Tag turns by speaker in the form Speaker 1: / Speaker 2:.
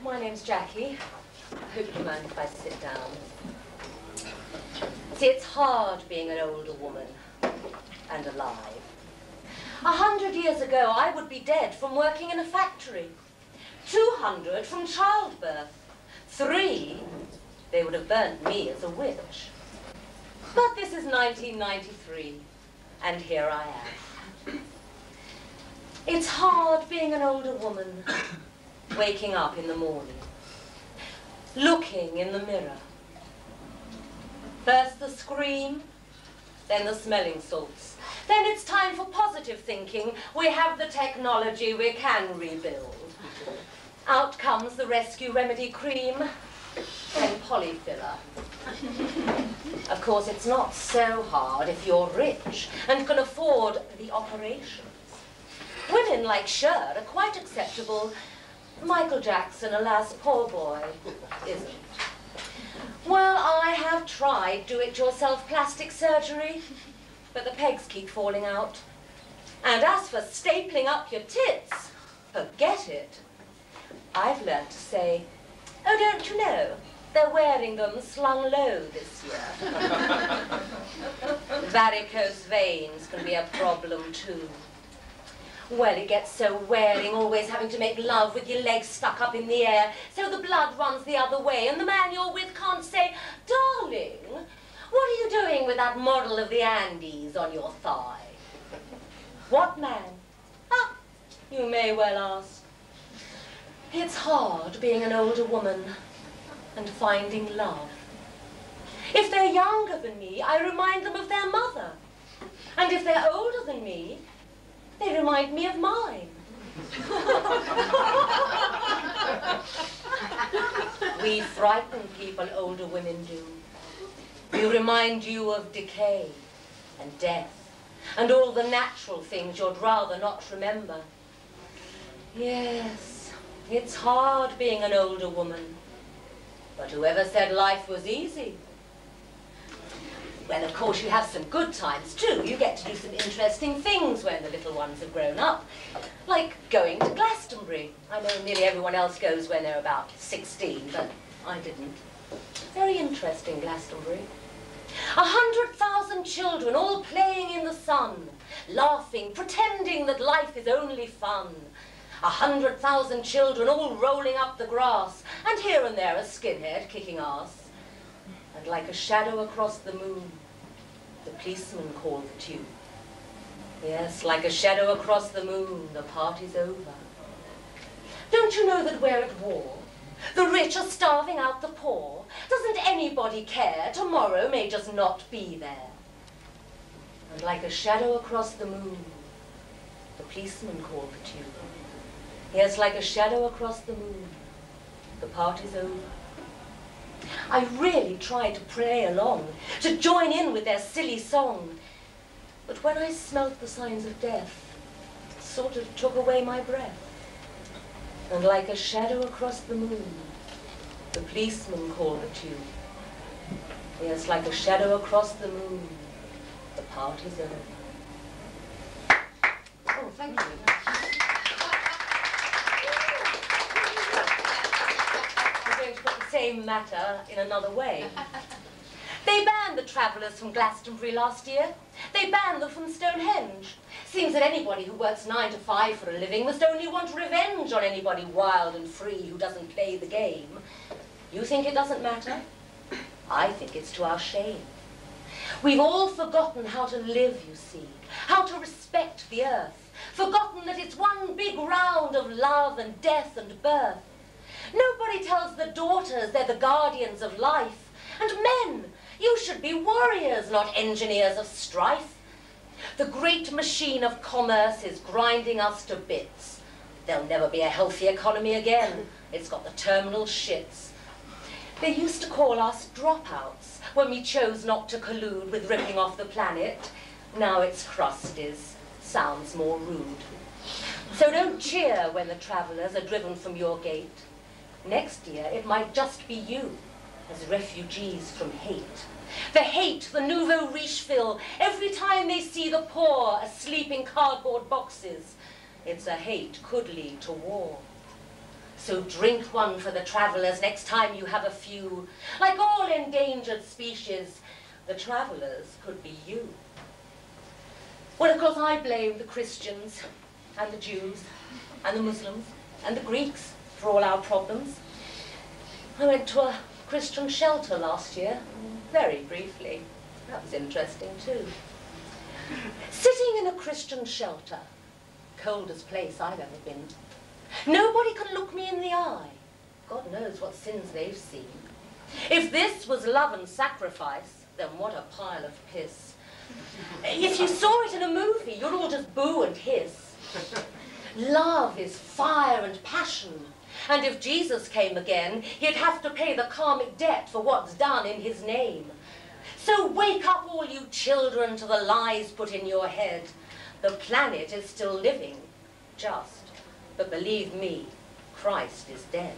Speaker 1: My name's Jackie. I hope you mind if I sit down. See, it's hard being an older woman and alive. 100 years ago, I would be dead from working in a factory. 200 from childbirth. 3, they would have burnt me as a witch. But this is 1993, and here I am. It's hard being an older woman, waking up in the morning, looking in the mirror. First the scream, then the smelling salts. Then it's time for positive thinking. We have the technology, we can rebuild. Out comes the rescue remedy cream and polyfiller. Of course, it's not so hard if you're rich and can afford the operations. Women like Cher are quite acceptable. Michael Jackson, alas, poor boy, isn't. Well, I have tried do-it-yourself plastic surgery, but the pegs keep falling out. And as for stapling up your tits, forget it. I've learned to say, oh, don't you know, they're wearing them slung low this year. Varicose veins can be a problem too. Well, it gets so wearing, always having to make love with your legs stuck up in the air, so the blood runs the other way, and the man you're with can't say, darling, what are you doing with that model of the Andes on your thigh? What man? Ah, you may well ask. It's hard being an older woman and finding love. If they're younger than me, I remind them of their mother. And if they're older than me, they remind me of mine. We frighten people, older women do. We remind you of decay and death and all the natural things you'd rather not remember. Yes, it's hard being an older woman. But whoever said life was easy? Well, of course, you have some good times, too. You get to do some interesting things when the little ones have grown up. Like going to Glastonbury. I know nearly everyone else goes when they're about 16, but I didn't. Very interesting, Glastonbury. 100,000 children all playing in the sun, laughing, pretending that life is only fun. 100,000 children all rolling up the grass, and here and there a skinhead kicking ass. And like a shadow across the moon, the policeman called the tune. Yes, like a shadow across the moon, the party's over. Don't you know that we're at war? The rich are starving out the poor. Doesn't anybody care? Tomorrow may just not be there. And like a shadow across the moon, the policeman called the tune. Yes, like a shadow across the moon, the party's over. I really tried to play along, to join in with their silly song. But when I smelt the signs of death, it sort of took away my breath. And like a shadow across the moon, the policeman called the tune. Yes, like a shadow across the moon, the party's over. Oh, thank you. Same matter in another way. They banned the travellers from Glastonbury last year. They banned them from Stonehenge. Seems that anybody who works 9 to 5 for a living must only want revenge on anybody wild and free who doesn't play the game. You think it doesn't matter? I think it's to our shame. We've all forgotten how to live, you see, how to respect the earth, forgotten that it's one big round of love and death and birth. Nobody tells the daughters they're the guardians of life. And men, you should be warriors, not engineers of strife. The great machine of commerce is grinding us to bits. There'll never be a healthy economy again. It's got the terminal shits. They used to call us dropouts when we chose not to collude with ripping off the planet. Now it's crusties. Sounds more rude. So don't cheer when the travellers are driven from your gate. Next year, it might just be you, as refugees from hate. The hate, the nouveau riche fill, every time they see the poor asleep in cardboard boxes. It's a hate could lead to war. So drink one for the travellers next time you have a few. Like all endangered species, the travellers could be you. Well, of course, I blame the Christians and the Jews and the Muslims and the Greeks for all our problems. I went to a Christian shelter last year, very briefly. That was interesting too. Sitting in a Christian shelter, coldest place I've ever been. Nobody can look me in the eye. God knows what sins they've seen. If this was love and sacrifice, then what a pile of piss. If you saw it in a movie, you'd all just boo and hiss. Love is fire and passion. And if Jesus came again, he'd have to pay the karmic debt for what's done in his name. So wake up, all you children, to the lies put in your head. The planet is still living, just. But believe me, Christ is dead.